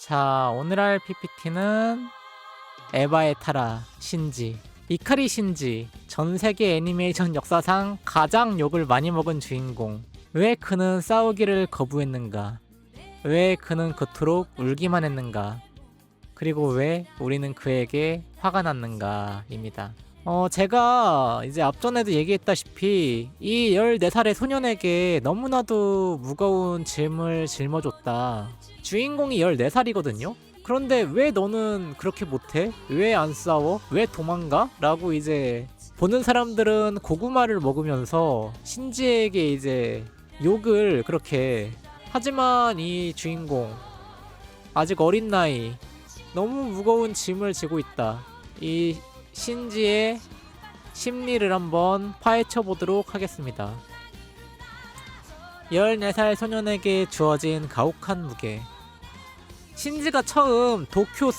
자, 오늘 할 PPT는 에바의 타라 신지, 이카리 신지, 전 세계 애니메이션 역사상 가장 욕을 많이 먹은 주인공. 왜 그는 싸우기를 거부했는가? 왜 그는 그토록 울기만 했는가? 그리고 왜 우리는 그에게 화가 났는가? 입니다. 제가 이제 앞전에도 얘기했다시피 이 14살의 소년에게 너무나도 무거운 짐을 짊어줬다. 주인공이 14살이거든요? 그런데 왜 너는 그렇게 못해? 왜 안 싸워? 왜 도망가? 라고 이제 보는 사람들은 고구마를 먹으면서 신지에게 이제 욕을 그렇게. 하지만 이 주인공 아직 어린 나이, 너무 무거운 짐을 지고 있다. 이 신지의 심리를 한번 파헤쳐 보도록 하겠습니다. 14살 소년에게 주어진 가혹한 무게. 신지가 처음 도쿄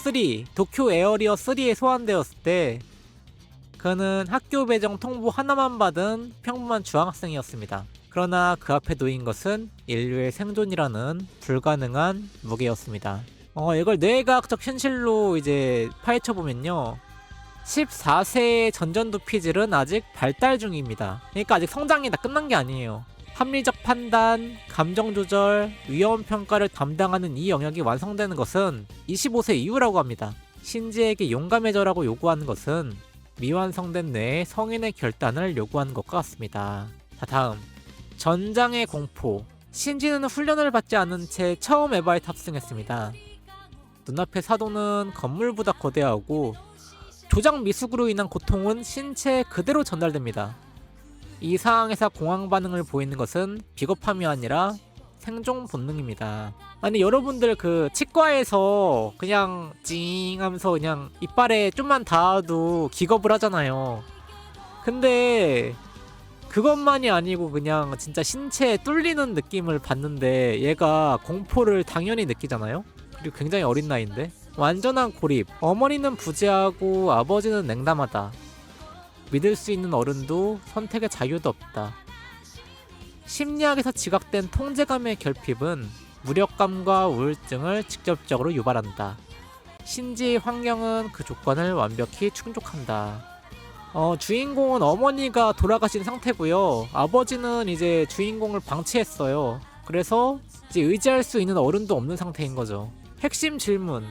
에어리어 3에 소환되었을 때 그는 학교 배정 통보 하나만 받은 평범한 중학생이었습니다. 그러나 그 앞에 놓인 것은 인류의 생존이라는 불가능한 무게였습니다. 이걸 뇌과학적 현실로 이제 파헤쳐보면요, 14세의 전전도피질은 아직 발달 중입니다. 그러니까 아직 성장이 다 끝난 게 아니에요. 합리적 판단, 감정 조절, 위험 평가를 담당하는 이 영역이 완성되는 것은 25세 이후라고 합니다. 신지에게 용감해져라고 요구하는 것은 미완성된 뇌의 성인의 결단을 요구하는 것과 같습니다. 자, 다음. 전장의 공포. 신지는 훈련을 받지 않은 채 처음 에바에 탑승했습니다. 눈앞의 사도는 건물보다 거대하고 조작 미숙으로 인한 고통은 신체에 그대로 전달됩니다. 이 상황에서 공황 반응을 보이는 것은 비겁함이 아니라 생존 본능입니다. 아니, 여러분들 그 치과에서 그냥 찡 하면서 그냥 이빨에 좀만 닿아도 기겁을 하잖아요. 근데 그것만이 아니고 그냥 진짜 신체에 뚫리는 느낌을 받는데 얘가 공포를 당연히 느끼잖아요. 그리고 굉장히 어린 나이인데 완전한 고립. 어머니는 부재하고 아버지는 냉담하다. 믿을 수 있는 어른도 선택의 자유도 없다. 심리학에서 지각된 통제감의 결핍은 무력감과 우울증을 직접적으로 유발한다. 신지의 환경은 그 조건을 완벽히 충족한다. 주인공은 어머니가 돌아가신 상태고요. 아버지는 이제 주인공을 방치했어요. 그래서 이제 의지할 수 있는 어른도 없는 상태인 거죠. 핵심 질문.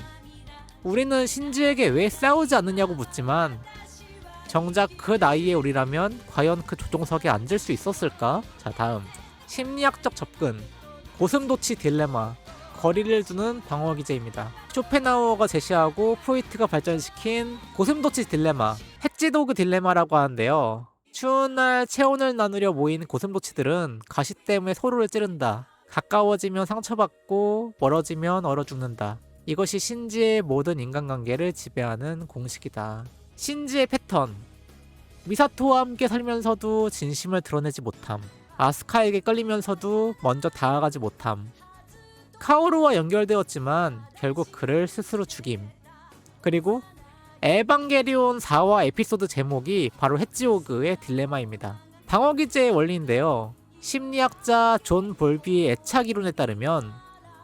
우리는 신지에게 왜 싸우지 않느냐고 묻지만 정작 그 나이에 우리라면 과연 그 조종석에 앉을 수 있었을까? 자, 다음. 심리학적 접근. 고슴도치 딜레마. 거리를 두는 방어 기제입니다. 쇼펜하우어가 제시하고 프로이트가 발전시킨 고슴도치 딜레마, 해찌도그 딜레마라고 하는데요. 추운 날 체온을 나누려 모인 고슴도치들은 가시 때문에 서로를 찌른다. 가까워지면 상처받고 멀어지면 얼어 죽는다. 이것이 신지의 모든 인간관계를 지배하는 공식이다. 신지의 패턴. 미사토와 함께 살면서도 진심을 드러내지 못함. 아스카에게 끌리면서도 먼저 다가가지 못함. 카오루와 연결되었지만 결국 그를 스스로 죽임. 그리고 에반게리온 4화 에피소드 제목이 바로 해찌오그의 딜레마입니다. 방어기제의 원리인데요. 심리학자 존 볼비의 애착 이론에 따르면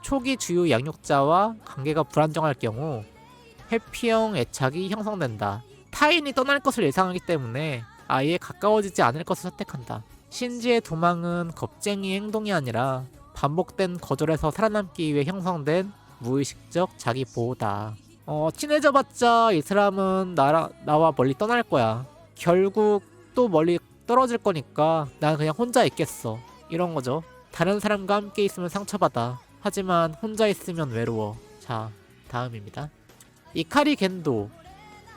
초기 주요 양육자와 관계가 불안정할 경우 회피형 애착이 형성된다. 타인이 떠날 것을 예상하기 때문에 아예 가까워지지 않을 것을 선택한다. 신지의 도망은 겁쟁이 행동이 아니라 반복된 거절에서 살아남기 위해 형성된 무의식적 자기 보호다. 친해져봤자 이 사람은 나와 멀리 떠날 거야. 결국 또 멀리 떨어질 거니까 난 그냥 혼자 있겠어. 이런 거죠. 다른 사람과 함께 있으면 상처받아. 하지만 혼자 있으면 외로워. 자, 다음입니다. 이카리 겐도.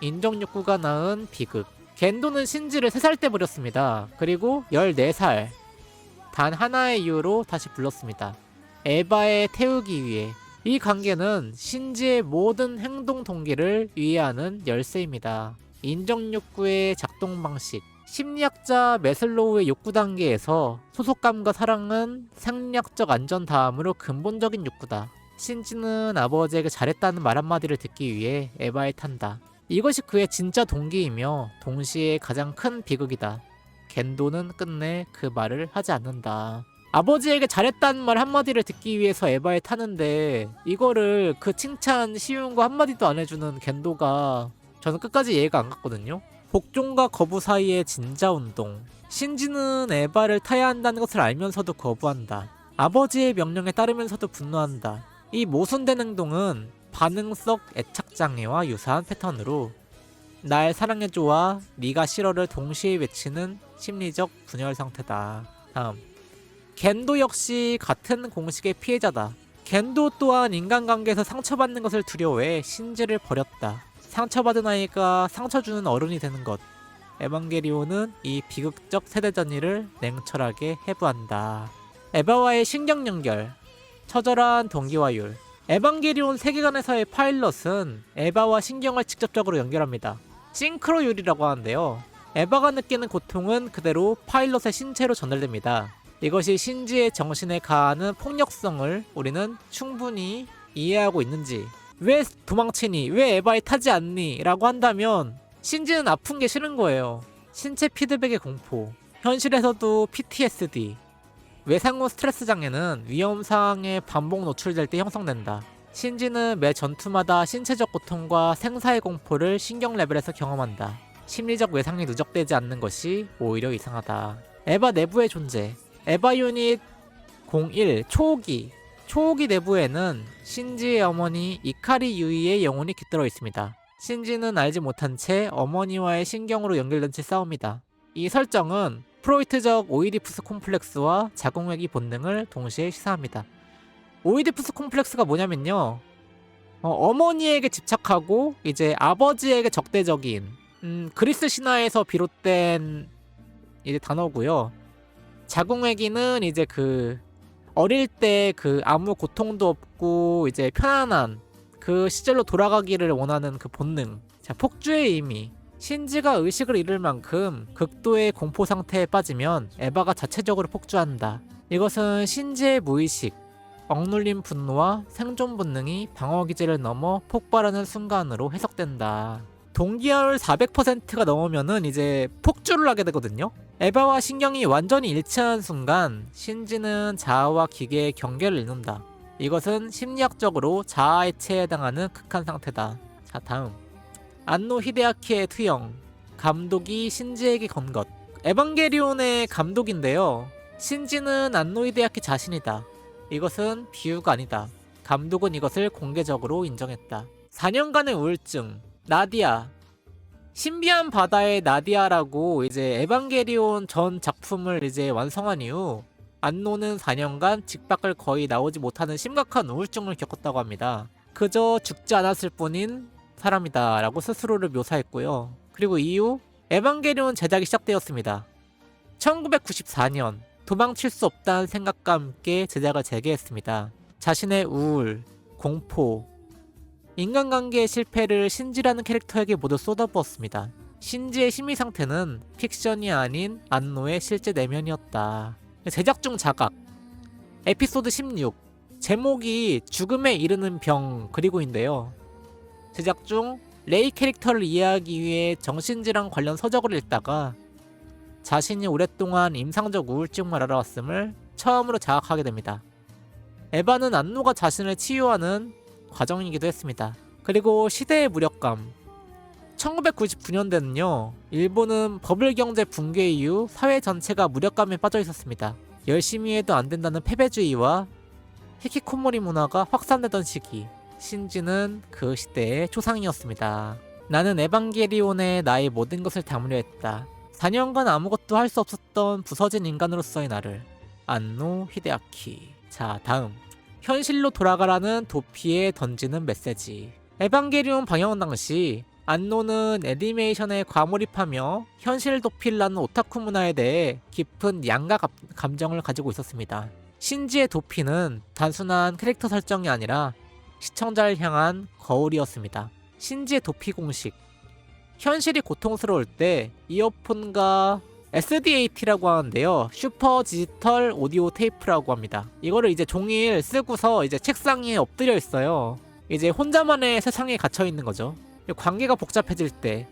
인정 욕구가 낳은 비극. 겐도는 신지를 3살 때 버렸습니다. 그리고 14살. 단 하나의 이유로 다시 불렀습니다. 에바에 태우기 위해. 이 관계는 신지의 모든 행동 동기를 이해하는 열쇠입니다. 인정 욕구의 작동 방식. 심리학자 메슬로우의 욕구 단계에서 소속감과 사랑은 생리학적 안전 다음으로 근본적인 욕구다. 신지는 아버지에게 잘했다는 말 한마디를 듣기 위해 에바에 탄다. 이것이 그의 진짜 동기이며 동시에 가장 큰 비극이다. 겐도는 끝내 그 말을 하지 않는다. 아버지에게 잘했다는 말 한마디를 듣기 위해서 에바에 타는데 이거를 그 칭찬 쉬운 거 한마디도 안 해주는 겐도가 저는 끝까지 이해가 안 갔거든요. 복종과 거부 사이의 진자 운동. 신지는 에바를 타야 한다는 것을 알면서도 거부한다. 아버지의 명령에 따르면서도 분노한다. 이 모순된 행동은 반응성 애착장애와 유사한 패턴으로 날 사랑해줘와 네가 싫어를 동시에 외치는 심리적 분열 상태다. 다음, 겐도 역시 같은 공식의 피해자다. 겐도 또한 인간관계에서 상처받는 것을 두려워해 신지를 버렸다. 상처받은 아이가 상처 주는 어른이 되는 것. 에반게리온은 이 비극적 세대전이를 냉철하게 해부한다. 에바와의 신경 연결, 처절한 동기화율. 에반게리온 세계관에서의 파일럿은 에바와 신경을 직접적으로 연결합니다. 싱크로율이라고 하는데요. 에바가 느끼는 고통은 그대로 파일럿의 신체로 전달됩니다. 이것이 신지의 정신에 가하는 폭력성을 우리는 충분히 이해하고 있는지, 왜 도망치니? 왜 에바에 타지 않니? 라고 한다면 신지는 아픈 게 싫은 거예요. 신체 피드백의 공포, 현실에서도 PTSD, 외상 후 스트레스 장애는 위험 상황에 반복 노출될 때 형성된다. 신지는 매 전투마다 신체적 고통과 생사의 공포를 신경 레벨에서 경험한다. 심리적 외상이 누적되지 않는 것이 오히려 이상하다. 에바 내부의 존재. 에바 유닛 01 초호기 내부에는 신지의 어머니 이카리 유이의 영혼이 깃들어 있습니다. 신지는 알지 못한 채 어머니와의 신경으로 연결된 채 싸웁니다. 이 설정은 프로이트적 오이디푸스 콤플렉스와 자궁외기 본능을 동시에 시사합니다. 오이디푸스 콤플렉스가 뭐냐면요, 어머니에게 집착하고 이제 아버지에게 적대적인 그리스 신화에서 비롯된 이제 단어고요. 자궁외기는 이제 그 어릴 때 그 아무 고통도 없고 이제 편안한 그 시절로 돌아가기를 원하는 그 본능. 자, 폭주의 의미. 신지가 의식을 잃을 만큼 극도의 공포 상태에 빠지면 에바가 자체적으로 폭주한다. 이것은 신지의 무의식, 억눌린 분노와 생존 본능이 방어 기제를 넘어 폭발하는 순간으로 해석된다. 동기화율 400%가 넘으면은 이제 폭주를 하게 되거든요. 에바와 신경이 완전히 일치하는 순간 신지는 자아와 기계의 경계를 잃는다. 이것은 심리학적으로 자아해체에 해당하는 극한 상태다. 자, 다음, 안노 히데아키의 투영. 감독이 신지에게 건 것. 에반게리온의 감독인데요, 신지는 안노 히데아키 자신이다. 이것은 비유가 아니다. 감독은 이것을 공개적으로 인정했다. 4년간의 우울증. 나디아. 신비한 바다의 나디아라고 이제 에반게리온 전 작품을 이제 완성한 이후 안노는 4년간 집 밖을 거의 나오지 못하는 심각한 우울증을 겪었다고 합니다. 그저 죽지 않았을 뿐인 사람이다 라고 스스로를 묘사했고요. 그리고 이후 에반게리온 제작이 시작되었습니다. 1994년 도망칠 수 없다는 생각과 함께 제작을 재개했습니다. 자신의 우울, 공포, 인간관계의 실패를 신지라는 캐릭터에게 모두 쏟아부었습니다. 신지의 심리 상태는 픽션이 아닌 안노의 실제 내면이었다. 제작 중 자각. 에피소드 16. 제목이 죽음에 이르는 병 그리고인데요. 제작 중 레이 캐릭터를 이해하기 위해 정신질환 관련 서적을 읽다가 자신이 오랫동안 임상적 우울증을 알아왔음을 처음으로 자각하게 됩니다. 에바는 안노가 자신을 치유하는 과정이기도 했습니다. 그리고 시대의 무력감. 1999년대는요, 일본은 버블 경제 붕괴 이후 사회 전체가 무력감에 빠져 있었습니다. 열심히 해도 안 된다는 패배주의와 히키코모리 문화가 확산되던 시기. 신지는 그 시대의 초상이었습니다. 나는 에반게리온에 나의 모든 것을 담으려 했다. 4년간 아무것도 할 수 없었던 부서진 인간으로서의 나를. 안노 히데아키. 자, 다음. 현실로 돌아가라는 도피에 던지는 메시지. 에반게리온 방영 당시 안노는 애니메이션에 과몰입하며 현실 도피라는 오타쿠 문화에 대해 깊은 양가 감정을 가지고 있었습니다. 신지의 도피는 단순한 캐릭터 설정이 아니라 시청자를 향한 거울이었습니다. 신지의 도피 공식. 현실이 고통스러울 때 이어폰과 SDAT라고 하는데요, 슈퍼 디지털 오디오 테이프라고 합니다. 이거를 이제 종이를 쓰고서 이제 책상 위에 엎드려 있어요. 이제 혼자만의 세상에 갇혀 있는 거죠. 관계가 복잡해질 때,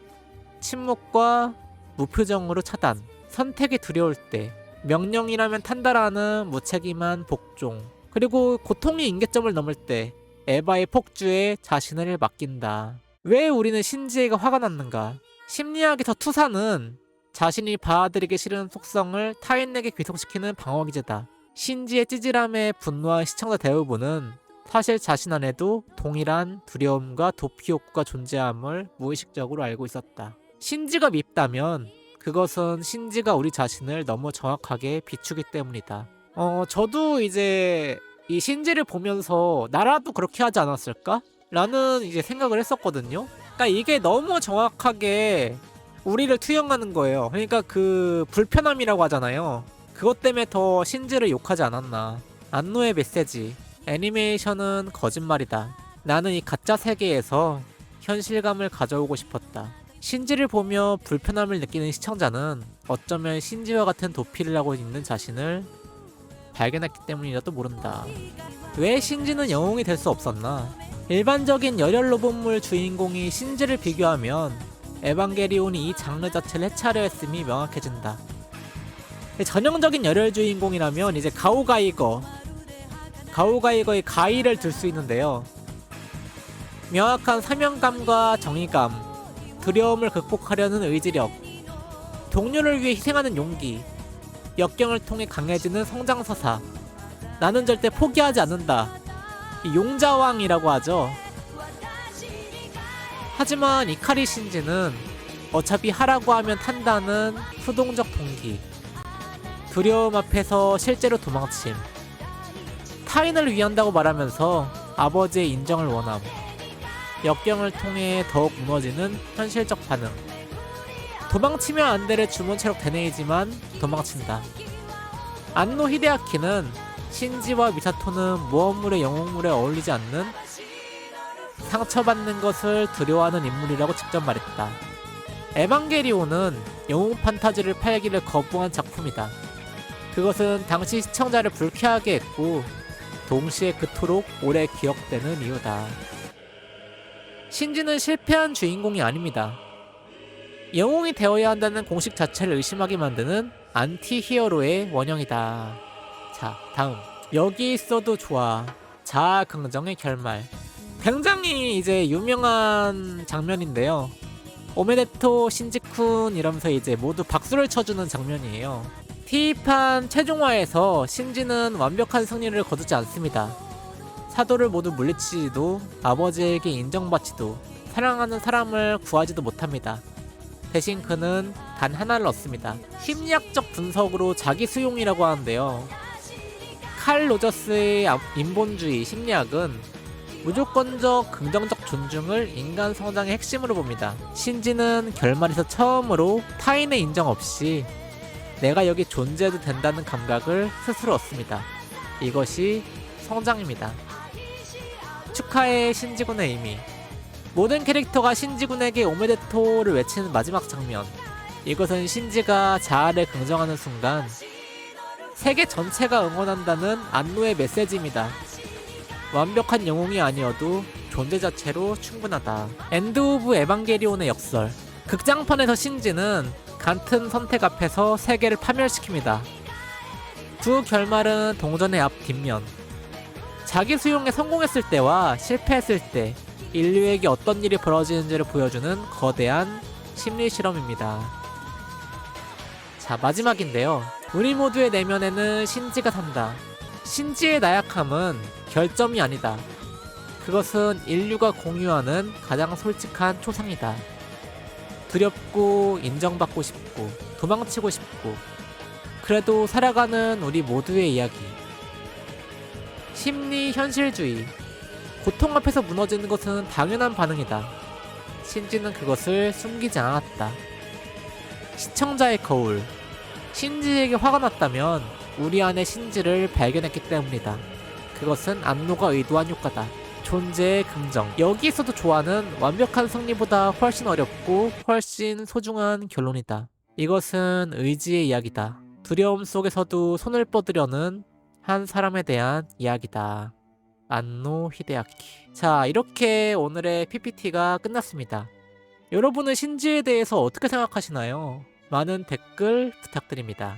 침묵과 무표정으로 차단, 선택이 두려울 때, 명령이라면 탄다라는 무책임한 복종. 그리고 고통이 임계점을 넘을 때 에바의 폭주에 자신을 맡긴다. 왜 우리는 신지에게 화가 났는가? 심리학에서 투사는 자신이 받아들이기 싫은 속성을 타인에게 귀속시키는 방어기제다. 신지의 찌질함에 분노한 시청자 대부분은 사실 자신 안에도 동일한 두려움과 도피 욕구가 존재함을 무의식적으로 알고 있었다. 신지가 밉다면 그것은 신지가 우리 자신을 너무 정확하게 비추기 때문이다. 저도 이제 이 신지를 보면서 나라도 그렇게 하지 않았을까? 라는 이제 생각을 했었거든요. 그러니까 이게 너무 정확하게 우리를 투영하는 거예요. 그러니까 그 불편함이라고 하잖아요. 그것 때문에 더 신지를 욕하지 않았나. 안노의 메시지. 애니메이션은 거짓말이다. 나는 이 가짜 세계에서 현실감을 가져오고 싶었다. 신지를 보며 불편함을 느끼는 시청자는 어쩌면 신지와 같은 도피를 하고 있는 자신을 발견했기 때문이라도 모른다. 왜 신지는 영웅이 될 수 없었나? 일반적인 열혈 로봇물 주인공이 신지를 비교하면 에반게리온이 이 장르 자체를 해체하려 했음이 명확해진다. 전형적인 열혈 주인공이라면 이제 가오가이거의 가이를 들 수 있는데요. 명확한 사명감과 정의감, 두려움을 극복하려는 의지력, 동료를 위해 희생하는 용기, 역경을 통해 강해지는 성장서사, 나는 절대 포기하지 않는다. 용자왕이라고 하죠. 하지만 이카리 신지는 어차피 하라고 하면 탄다는 수동적 동기, 두려움 앞에서 실제로 도망침, 타인을 위한다고 말하면서 아버지의 인정을 원함, 역경을 통해 더욱 무너지는 현실적 반응, 도망치면 안 될의 주문체력 대뇌이지만 도망친다. 안노 히데아키는 신지와 미사토는 모험물의 영웅물에 어울리지 않는 상처받는 것을 두려워하는 인물이라고 직접 말했다. 에반게리온은 영웅 판타지를 팔기를 거부한 작품이다. 그것은 당시 시청자를 불쾌하게 했고 동시에 그토록 오래 기억되는 이유다. 신지는 실패한 주인공이 아닙니다. 영웅이 되어야 한다는 공식 자체를 의심하게 만드는 안티 히어로의 원형이다. 자, 다음. 여기 있어도 좋아. 자아 긍정의 결말. 굉장히 이제 유명한 장면인데요. 오메데토 신지쿤 이러면서 이제 모두 박수를 쳐주는 장면이에요. T판 최종화에서 신지는 완벽한 승리를 거두지 않습니다. 사도를 모두 물리치지도 아버지에게 인정받지도 사랑하는 사람을 구하지도 못합니다. 대신 그는 단 하나를 얻습니다. 심리학적 분석으로 자기 수용이라고 하는데요. 칼 로저스의 인본주의 심리학은 무조건적 긍정적 존중을 인간 성장의 핵심으로 봅니다. 신지는 결말에서 처음으로 타인의 인정 없이 내가 여기 존재해도 된다는 감각을 스스로 얻습니다. 이것이 성장입니다. 축하해 신지군의 의미. 모든 캐릭터가 신지군에게 오메데토를 외치는 마지막 장면. 이것은 신지가 자아를 긍정하는 순간 세계 전체가 응원한다는 안노의 메시지입니다. 완벽한 영웅이 아니어도 존재 자체로 충분하다. 엔드 오브 에반게리온의 역설. 극장판에서 신지는 같은 선택 앞에서 세계를 파멸시킵니다. 두 결말은 동전의 앞 뒷면. 자기 수용에 성공했을 때와 실패했을 때 인류에게 어떤 일이 벌어지는지를 보여주는 거대한 심리 실험입니다. 자, 마지막인데요. 우리 모두의 내면에는 신지가 산다. 신지의 나약함은 결점이 아니다. 그것은 인류가 공유하는 가장 솔직한 초상이다. 두렵고 인정받고 싶고 도망치고 싶고 그래도 살아가는 우리 모두의 이야기. 심리 현실주의. 고통 앞에서 무너지는 것은 당연한 반응이다. 신지는 그것을 숨기지 않았다. 시청자의 거울. 신지에게 화가 났다면 우리 안에 신지를 발견했기 때문이다. 그것은 안노가 의도한 효과다. 존재의 긍정. 여기에서도 좋아하는 완벽한 승리보다 훨씬 어렵고 훨씬 소중한 결론이다. 이것은 의지의 이야기다. 두려움 속에서도 손을 뻗으려는 한 사람에 대한 이야기다. 안노 히데아키. 자, 이렇게 오늘의 PPT가 끝났습니다. 여러분은 신지에 대해서 어떻게 생각하시나요? 많은 댓글 부탁드립니다.